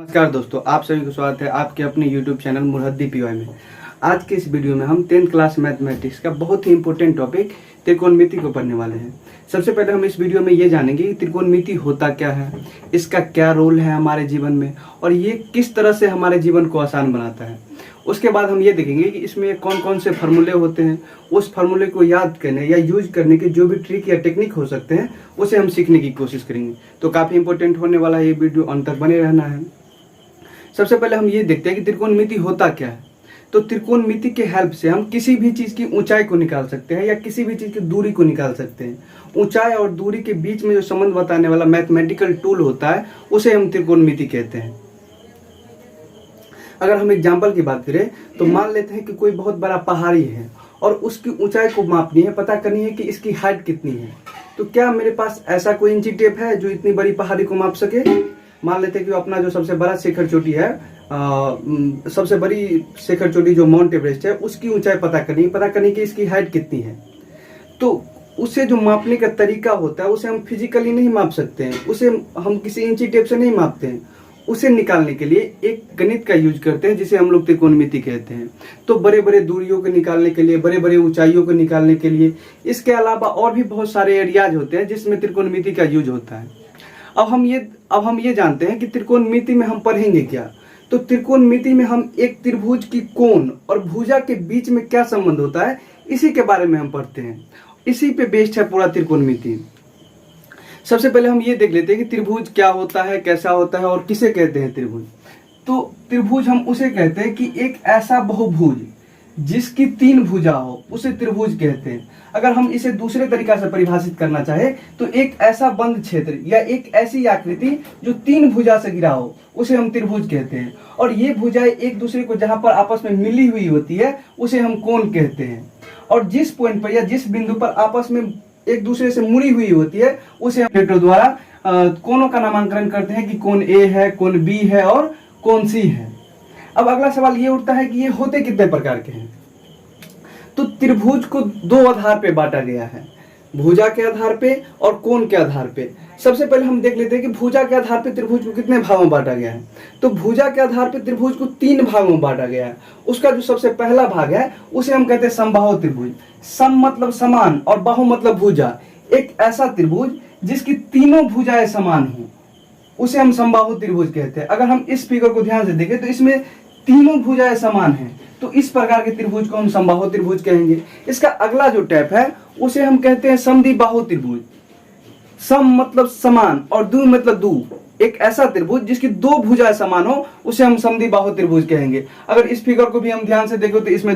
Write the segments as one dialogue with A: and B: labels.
A: नमस्कार दोस्तों, आप सभी को स्वागत है आपके अपने YouTube चैनल मुरहद्दी पीवाई में। आज के इस वीडियो में हम 10th क्लास मैथमेटिक्स का बहुत ही इंपॉर्टेंट टॉपिक त्रिकोणमिति को पढ़ने वाले हैं। सबसे पहले हम इस वीडियो में ये जानेंगे कि त्रिकोणमिति होता क्या है, इसका क्या रोल है हमारे जीवन में और ये किस तरह से हमारे जीवन को आसान बनाता है। उसके बाद हम ये देखेंगे कि इसमें कौन कौन से फार्मूले होते हैं, उस फार्मूले को याद करने या यूज करने के जो भी ट्रिक या टेक्निक हो सकते हैं उसे हम सीखने की कोशिश करेंगे। तो काफ़ी इंपॉर्टेंट होने वाला है ये वीडियो, अंत तक बने रहना है। सबसे पहले हम ये देखते हैं कि त्रिकोणमिति होता क्या है। तो त्रिकोणमिति के हेल्प से हम किसी भी चीज़ की ऊंचाई को निकाल सकते हैं या किसी भी चीज़ की दूरी को निकाल सकते हैं। ऊंचाई और दूरी के बीच में जो संबंध बताने वाला मैथमेटिकल टूल होता है उसे हम त्रिकोणमिति कहते हैं। अगर हम एग्जाम्पल की बात करें तो मान लेते हैं कि कोई बहुत बड़ा पहाड़ी है और उसकी ऊंचाई को मापनी है, पता करनी है कि इसकी हाइट कितनी है। तो क्या मेरे पास ऐसा कोई इंची टेप है जो इतनी बड़ी पहाड़ी को माप सके? मान लेते हैं कि अपना जो सबसे बड़ा शिखर चोटी है, सबसे बड़ी शिखर चोटी जो माउंट एवरेस्ट है, उसकी ऊंचाई पता करनी कि इसकी हाइट कितनी है। तो उसे जो मापने का तरीका होता है उसे हम फिजिकली नहीं माप सकते हैं, उसे हम किसी इंची टेप से नहीं मापते हैं। उसे निकालने के लिए एक गणित का यूज करते हैं जिसे हम लोग त्रिकोणमिति कहते हैं। तो बड़े बड़े दूरियों को निकालने के लिए, बड़े बड़े ऊंचाइयों को निकालने के लिए, इसके अलावा और भी बहुत सारे एरियाज होते हैं जिसमें त्रिकोणमिति का यूज होता है। अब हम ये जानते हैं कि त्रिकोणमिति में हम पढ़ेंगे क्या। तो त्रिकोणमिति में हम एक त्रिभुज की कोण और भुजा के बीच में क्या संबंध होता है इसी के बारे में हम पढ़ते हैं। इसी पे बेस्ड है पूरा त्रिकोणमिति। सबसे पहले हम ये देख लेते हैं कि त्रिभुज क्या होता है, कैसा होता है और किसे कहते हैं त्रिभुज। तो त्रिभुज हम उसे कहते हैं कि एक ऐसा बहुभुज जिसकी 3 भुजा हो उसे त्रिभुज कहते हैं। अगर हम इसे दूसरे तरीका से परिभाषित करना चाहे तो एक ऐसा बंद क्षेत्र या एक ऐसी आकृति जो 3 भुजा से घिरा हो उसे हम त्रिभुज कहते हैं। और ये भुजाएं एक दूसरे को जहां पर आपस में मिली हुई होती है उसे हम कोण कहते हैं। और जिस पॉइंट पर या जिस बिंदु पर आपस में एक दूसरे से मुड़ी हुई होती है उसे हम द्वारा कोणों का नामांकन करते हैं कि कोण ए है, कोण बी है और कोण सी है। अब अगला सवाल ये उठता है कि ये होते कितने प्रकार के हैं। तो त्रिभुज को 2 आधार पे बांटा गया है, भुजा के आधार पे और कोण के आधार पे। सबसे पहले हम देख लेते हैं कि भुजा के आधार पे त्रिभुज को कितने भागों में बांटा गया है। तो भुजा के आधार पे त्रिभुज को 3 भागों में बांटा गया है। उसका जो सबसे पहला भाग है उसे हम कहते हैं समबाहु त्रिभुज। सम मतलब समान और बाहु मतलब भुजा। एक ऐसा त्रिभुज जिसकी तीनों भुजाएं समान हो उसे हम समबाहु त्रिभुज कहते हैं। अगर हम इस फिगर को ध्यान से देखें तो इसमें तीनों भुजाएं समान हैं, तो इस प्रकार के त्रिभुज को हम समबाहु त्रिभुज कहेंगे। इसका अगला जो टाइप है उसे हम कहते हैं समद्विबाहु त्रिभुज। सम मतलब समान और द्वि मतलब दो। एक ऐसा त्रिभुज जिसकी 2 भुजाएं समान हो उसे हम समद्विबाहु त्रिभुज कहेंगे। अगर इस फिगर को भी हम ध्यान से देखें तो इसमें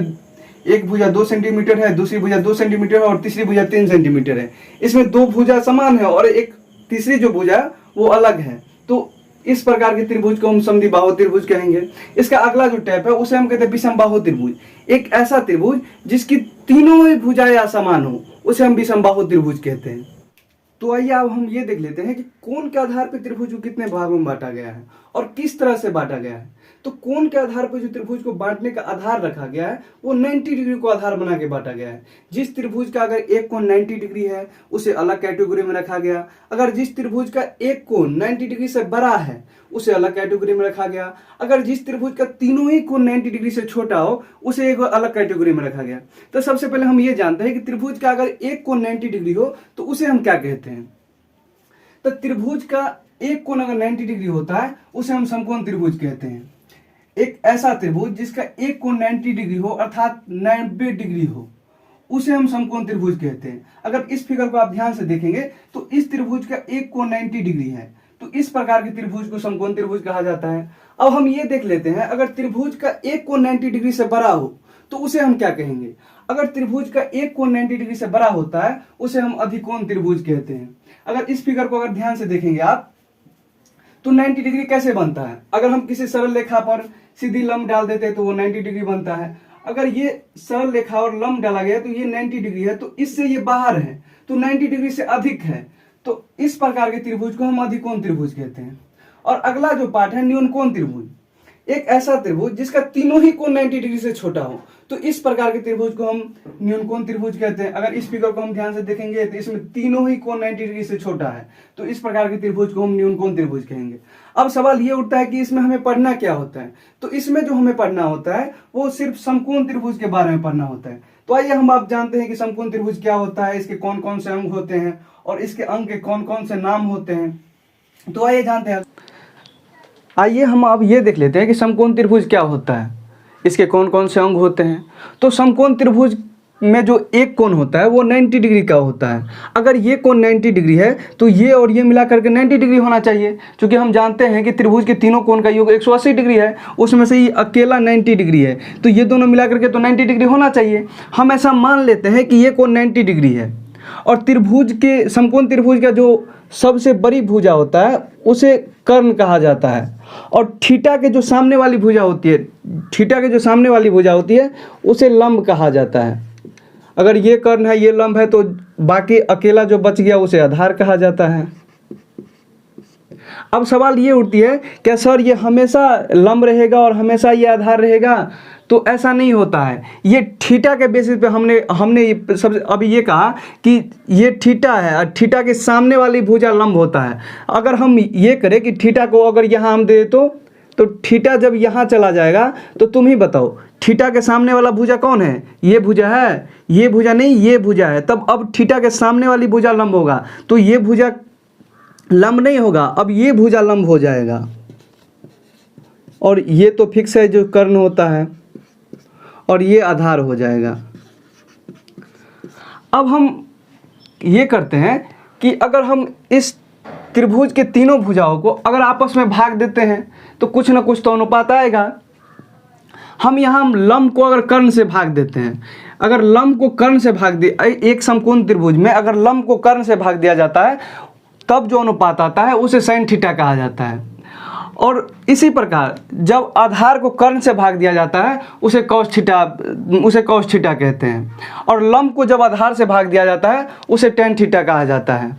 A: एक भुजा 2 सेंटीमीटर है, दूसरी भुजा 2 सेंटीमीटर है और तीसरी भुजा 3 सेंटीमीटर है। इसमें 2 भुजा समान है और एक तीसरी जो भुजा वो अलग है। तो इस प्रकार के त्रिभुज को हम समद्विबाहु त्रिभुज कहेंगे। इसका अगला जो टाइप है उसे हम कहते हैं विषमबाहु त्रिभुज। एक ऐसा त्रिभुज जिसकी तीनों ही भुजाएं असमान हो उसे हम विषमबाहु त्रिभुज कहते हैं। तो आइए अब हम ये देख लेते हैं कि कोण के आधार पर त्रिभुज को कितने भागों में बांटा गया है और किस तरह से बांटा गया है। तो कोण के आधार पर जो त्रिभुज को बांटने का आधार रखा गया है वो 90 डिग्री को आधार बना के बांटा गया है। जिस त्रिभुज का अगर एक कोण 90 डिग्री है उसे अलग कैटेगरी में रखा गया। अगर जिस त्रिभुज का एक कोण 90 डिग्री से बड़ा है उसे अलग कैटेगरी में रखा गया। अगर जिस त्रिभुज का तीनों ही कोण 90 डिग्री से छोटा हो उसे एक अलग कैटेगरी में रखा गया। तो सबसे पहले हम ये जानते हैं कि त्रिभुज का अगर एक कोण 90 डिग्री हो तो उसे हम क्या कहते हैं। तो त्रिभुज का एक कोण अगर 90 डिग्री होता है उसे हम समकोण त्रिभुज कहते हैं। एक ऐसा त्रिभुज जिसका एक कोण 90 डिग्री हो अर्थात 90 डिग्री हो उसे हम समकोण त्रिभुज कहते हैं। अगर इस फिगर को आप ध्यान से देखेंगे तो इस त्रिभुज का एक कोण 90 डिग्री है, तो इस प्रकार के त्रिभुज को समकोण त्रिभुज कहा जाता है। अब हम ये देख लेते हैं अगर त्रिभुज का एक कोण 90 डिग्री से बड़ा हो तो उसे हम क्या कहेंगे। अगर त्रिभुज का एक कोण 90 डिग्री से बड़ा होता है उसे हम अधिकोण त्रिभुज कहते हैं। अगर इस फिगर को अगर ध्यान से देखेंगे आप तो 90 डिग्री कैसे बनता है। अगर हम किसी सरल रेखा पर सीधी लंब डाल देते हैं तो वो 90 डिग्री बनता है। अगर ये सरल रेखा और लंब डाला गया तो ये 90 डिग्री है, तो इससे ये बाहर है तो 90 डिग्री से अधिक है, तो इस प्रकार के त्रिभुज को हम अधिकोण त्रिभुज कहते हैं। और अगला जो पार्ट है न्यूनकोण त्रिभुज। एक ऐसा त्रिभुज जिसका तीनों ही कोण 90 डिग्री से छोटा हो, तो इस प्रकार के त्रिभुज को हम न्यूनकोण त्रिभुज कहते हैं। अगर इस फिगर को हम ध्यान से देखेंगे तो इसमें तीनों ही कोण 90 डिग्री से छोटा है, तो इस प्रकार के त्रिभुज को हम न्यूनकोण त्रिभुज कहेंगे। अब सवाल ये उठता है कि इसमें हमें पढ़ना क्या होता है। तो इसमें जो हमें पढ़ना होता है वो सिर्फ समकोण त्रिभुज के बारे में पढ़ना होता है। तो आइए हम आप जानते हैं कि समकोण त्रिभुज क्या होता है, इसके कौन कौन से अंग होते हैं और इसके अंग के कौन कौन से नाम होते हैं। तो आइए जानते हैं। आइए हम अब ये देख लेते हैं कि समकोण त्रिभुज क्या होता है, इसके कौन कौन से अंग होते हैं। तो समकोण त्रिभुज में जो एक कोण होता है वो 90 डिग्री का होता है। अगर ये कोण 90 डिग्री है तो ये और ये मिला करके 90 डिग्री होना चाहिए, क्योंकि हम जानते हैं कि त्रिभुज के तीनों कोण का योग 180 डिग्री है, उसमें से ये अकेला 90 डिग्री है, तो ये दोनों मिला करके तो 90 डिग्री होना चाहिए। हम ऐसा मान लेते हैं कि ये कोण 90 डिग्री है और त्रिभुज के समकोण त्रिभुज का जो सबसे बड़ी भुजा होता है उसे कर्ण कहा जाता है, और थीटा के जो सामने वाली भुजा होती है, थीटा के जो सामने वाली भुजा होती है उसे लंब कहा जाता है। अगर ये कर्ण है, ये लंब है, तो बाकी अकेला जो बच गया उसे आधार कहा जाता है। अब सवाल ये उठती है, क्या सर ये हमेशा लंब रहेगा और हमेशा ये आधार रहेगा? तो ऐसा नहीं होता है। ये थीटा के बेसिस पे हमने सबसे अभी ये कहा कि ये थीटा है और थीटा के सामने वाली भुजा लंब होता है। अगर हम ये करें कि थीटा को अगर यहाँ हम दे तो थीटा जब यहाँ चला जाएगा तो तुम ही बताओ थीटा के सामने वाला भुजा कौन है? ये भुजा है, ये भुजा नहीं, ये भुजा है। तब अब थीटा के सामने वाली भुजा लंब होगा, तो ये भुजा लंब नहीं होगा, अब ये भुजा लंब हो जाएगा। और ये तो फिक्स है जो कर्ण होता है, और ये आधार हो जाएगा। अब हम ये करते हैं कि अगर हम इस त्रिभुज के तीनों भुजाओं को अगर आपस में भाग देते हैं तो कुछ ना कुछ तो अनुपात आएगा। हम यहाँ लंब को अगर कर्ण से भाग देते हैं, अगर लंब को कर्ण से भाग दिया, एक समकोण त्रिभुज में अगर लंब को कर्ण से भाग दिया जाता है तब जो अनुपात आता है उसे sin थीटा कहा जाता है। और इसी प्रकार जब आधार को कर्ण से भाग दिया जाता है उसे cos थीटा कहते हैं, और लंब को जब आधार से भाग दिया जाता है उसे tan थीटा कहा जाता है।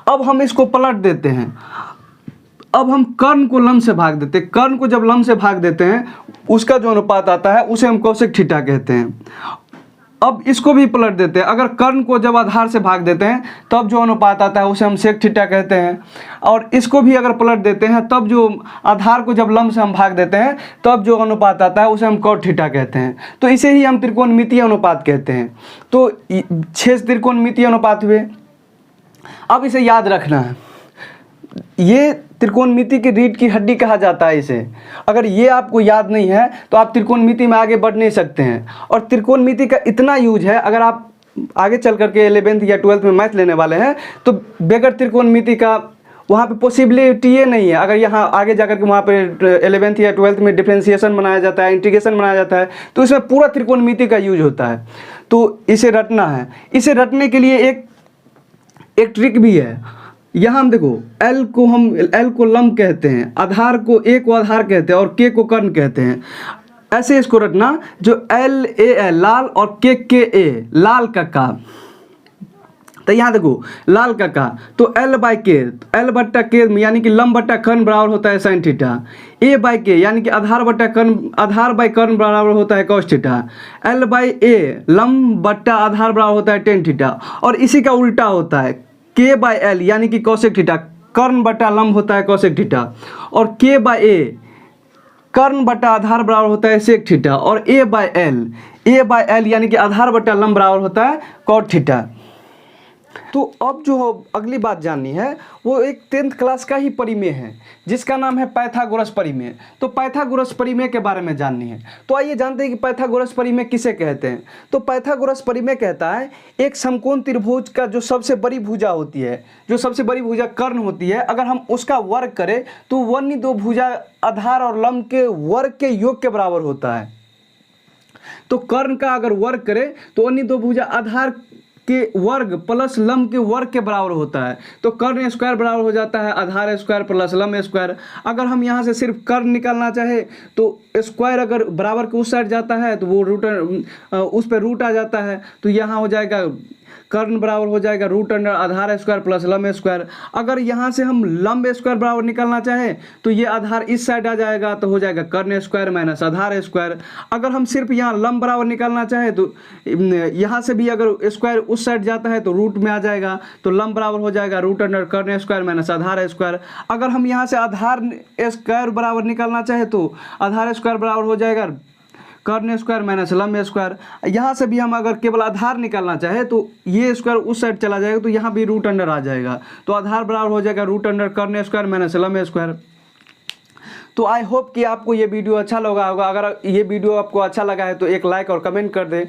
A: अब हम इसको पलट देते हैं, अब हम कर्ण को लंब से भाग देते हैं, कर्ण को जब लंब से भाग देते हैं उसका जो अनुपात आता है उसे हम cosec थीटा कहते हैं। अब इसको भी पलट देते हैं, अगर कर्ण को जब आधार से भाग देते हैं तब जो अनुपात आता है उसे हम sec थीटा कहते हैं, और इसको भी अगर पलट देते हैं तब जो आधार को जब लंब से हम भाग देते हैं तब जो अनुपात आता है उसे हम cot थीटा कहते हैं। तो इसे ही हम त्रिकोणमितीय अनुपात कहते हैं। तो 6 त्रिकोणमितीय अनुपात हुए। अब इसे याद रखना है, ये त्रिकोणमिति की रीढ़ की हड्डी कहा जाता है इसे। अगर ये आपको याद नहीं है तो आप त्रिकोणमिति में आगे बढ़ नहीं सकते हैं। और त्रिकोणमिति का इतना यूज है, अगर आप आगे चल करके 11th या 12th में मैथ लेने वाले हैं तो बगैर त्रिकोणमिति का वहाँ पे पॉसिबिलिटी ये नहीं है। अगर यहाँ आगे जाकर के वहाँ पे 11th या 12th में डिफरेंशिएशन बनाया जाता है, इंटीग्रेशन बनाया जाता है, तो इसमें पूरा त्रिकोणमिति का यूज होता है। तो इसे रटना है। इसे रटने के लिए एक ट्रिक भी है। यहाँ हम देखो L को लंब कहते हैं, आधार को A को आधार कहते हैं और K को कर्ण कहते हैं। ऐसे इसको रटना, जो LAL लाल और KKA लाल का का। तो यहाँ देखो लाल का का, तो L बट्टा K यानी कि लंब बट्टा कर्ण बराबर होता है sin थीटा। A/K यानी कि आधार बाई कर्ण बराबर होता है cos थीटा। L/A लंब बट्टा आधार बराबर होता है tan थीटा। और इसी का उल्टा होता है K/L यानी कि cosec थीटा, कर्ण बटा लंब होता है cosec थीटा, और K/A कर्ण बटा आधार बराबर होता है sec थीटा, और A/L यानी कि आधार बटा लंब बराबर होता है cot थीटा। तो अब जो अगली बात जाननी है वो एक 10th क्लास का ही परिमेय है जिसका नाम है पाइथागोरस परिमेय। तो पाइथागोरस परिमेय के बारे में जाननी है, तो आइए जानते हैं कि पाइथागोरस परिमेय किसे कहते हैं। तो पाइथागोरस परिमेय कहता है एक समकोण त्रिभुज का जो सबसे बड़ी भुजा होती है, जो सबसे बड़ी भुजा कर्ण होती है, अगर हम उसका वर्ग करें तो वन्य दो भुजा आधार और लंब के वर्ग के योग के बराबर होता है। तो कर्ण का अगर वर्ग करें तो अन्य दो भुजा आधार के वर्ग प्लस लंब के वर्ग के बराबर होता है। तो कर्ण स्क्वायर बराबर हो जाता है आधार स्क्वायर प्लस लंब स्क्वायर। अगर हम यहाँ से सिर्फ कर्ण निकालना चाहे तो स्क्वायर अगर बराबर के उस साइड जाता है तो वो रूट उस पर रूट आ जाता है, तो यहाँ हो जाएगा कर्ण बराबर हो जाएगा रूट अंडर आधार स्क्वायर प्लस लंब स्क्वायर। अगर यहाँ से हम लंब स्क्वायर बराबर निकालना चाहें तो ये आधार इस साइड आ जाएगा, तो हो जाएगा कर्ण स्क्वायर माइनस आधार स्क्वायर। अगर हम सिर्फ यहाँ लंब बराबर निकालना चाहें तो यहाँ से भी अगर स्क्वायर उस साइड जाता है तो रूट में आ जाएगा, तो लंब बराबर हो जाएगा रूट अंडर कर्ण स्क्वायर माइनस आधार स्क्वायर। अगर हम यहाँ से आधार स्क्वायर बराबर निकालना चाहे तो आधार स्क्वायर बराबर हो जाएगा कर्ण स्क्वायर माइनस लंब स्क्वायर। यहाँ से भी हम अगर केवल आधार निकालना चाहे तो ये स्क्वायर उस साइड चला जाएगा, तो यहाँ भी रूट अंडर आ जाएगा, तो आधार बराबर हो जाएगा रूट अंडर कर्ण स्क्वायर माइनस लंब स्क्वायर। तो आई होप कि आपको ये वीडियो अच्छा लगा होगा। अगर ये वीडियो आपको अच्छा लगा है तो एक लाइक और कमेंट कर दें।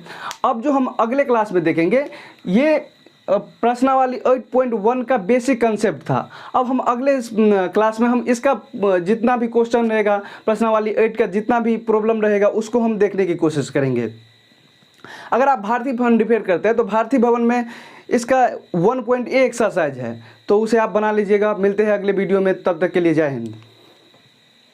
A: अब जो हम अगले क्लास में देखेंगे, ये प्रश्नावली 8.1 का बेसिक कंसेप्ट था। अब हम अगले क्लास में हम इसका जितना भी क्वेश्चन रहेगा, प्रश्नावली 8 का जितना भी प्रॉब्लम रहेगा, उसको हम देखने की कोशिश करेंगे। अगर आप भारतीय भवन रिपेयर करते हैं तो भारतीय भवन में इसका 1.a एक्सरसाइज है, तो उसे आप बना लीजिएगा। मिलते हैं अगले वीडियो में, तब तक के लिए जय हिंद।